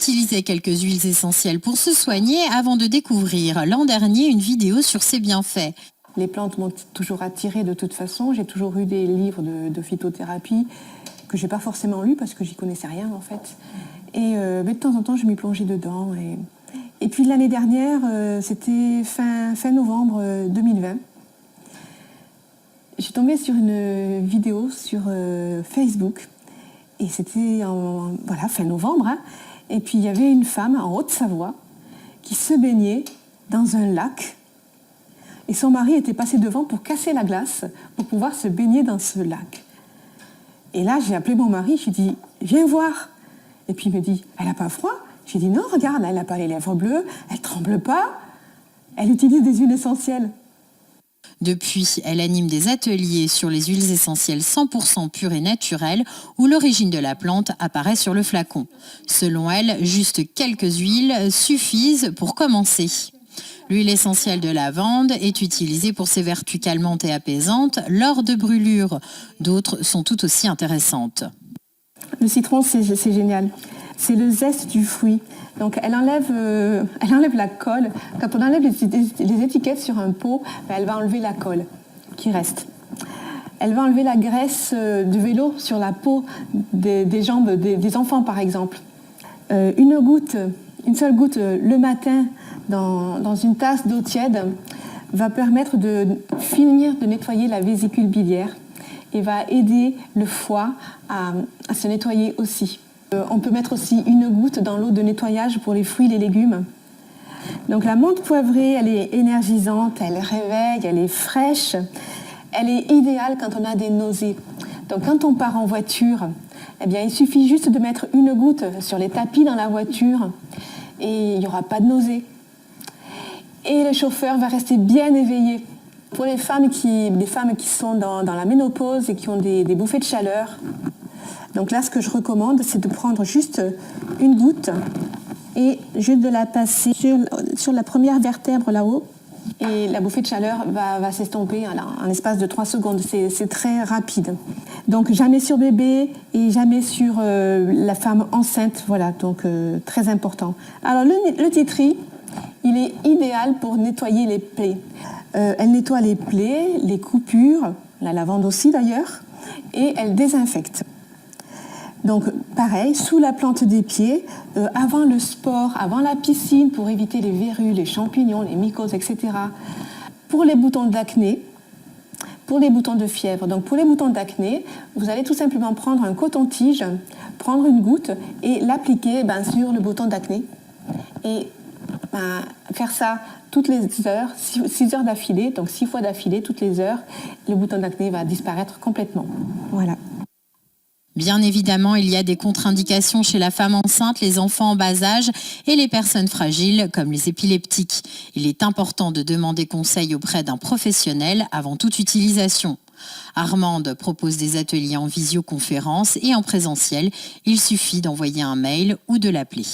utilisait quelques huiles essentielles pour se soigner avant de découvrir l'an dernier une vidéo sur ses bienfaits. Les plantes m'ont toujours attirée de toute façon. J'ai toujours eu des livres de phytothérapie que je n'ai pas forcément lus parce que j'y connaissais rien en fait. Et de temps en temps, je m'y plongeais dedans. Et puis l'année dernière, c'était fin novembre 2020. J'ai tombé sur une vidéo sur Facebook. Et c'était fin novembre. Hein. Et puis il y avait une femme en Haute-Savoie qui se baignait dans un lac. Et son mari était passé devant pour casser la glace, pour pouvoir se baigner dans ce lac. Et là, j'ai appelé mon mari, je lui ai dit « Viens voir ». Et puis il me dit « Elle n'a pas froid ?» J'ai dit « Non, regarde, elle n'a pas les lèvres bleues, elle ne tremble pas, elle utilise des huiles essentielles. » Depuis, elle anime des ateliers sur les huiles essentielles 100% pures et naturelles où l'origine de la plante apparaît sur le flacon. Selon elle, juste quelques huiles suffisent pour commencer. L'huile essentielle de lavande est utilisée pour ses vertus calmantes et apaisantes lors de brûlures. D'autres sont tout aussi intéressantes. Le citron, c'est génial. C'est le zeste du fruit. Donc elle enlève la colle. Quand on enlève les étiquettes sur un pot, elle va enlever la colle qui reste. Elle va enlever la graisse de vélo sur la peau des jambes des enfants, par exemple. Une seule goutte le matin dans une tasse d'eau tiède va permettre de finir de nettoyer la vésicule biliaire et va aider le foie à se nettoyer aussi. On peut mettre aussi une goutte dans l'eau de nettoyage pour les fruits et les légumes. Donc la menthe poivrée, elle est énergisante, elle réveille, elle est fraîche. Elle est idéale quand on a des nausées. Donc quand on part en voiture, eh bien, il suffit juste de mettre une goutte sur les tapis dans la voiture et il n'y aura pas de nausées. Et le chauffeur va rester bien éveillé. Pour les femmes qui sont dans la ménopause et qui ont des bouffées de chaleur, donc là, ce que je recommande, c'est de prendre juste une goutte et juste de la passer sur la première vertèbre là-haut. Et la bouffée de chaleur va s'estomper en l'espace de 3 secondes. C'est très rapide. Donc jamais sur bébé et jamais sur la femme enceinte. Voilà, donc très important. Alors le tea tree, il est idéal pour nettoyer les plaies. Elle nettoie les plaies, les coupures, la lavande aussi d'ailleurs, et elle désinfecte. Donc pareil, sous la plante des pieds, avant le sport, avant la piscine, pour éviter les verrues, les champignons, les mycoses, etc. Pour les boutons d'acné, pour les boutons de fièvre. Donc pour les boutons d'acné, vous allez tout simplement prendre un coton-tige, prendre une goutte et l'appliquer sur le bouton d'acné. Et faire ça toutes les heures, 6 heures d'affilée, donc 6 fois d'affilée, toutes les heures, le bouton d'acné va disparaître complètement. Voilà. Bien évidemment, il y a des contre-indications chez la femme enceinte, les enfants en bas âge et les personnes fragiles comme les épileptiques. Il est important de demander conseil auprès d'un professionnel avant toute utilisation. Armande propose des ateliers en visioconférence et en présentiel. Il suffit d'envoyer un mail ou de l'appeler.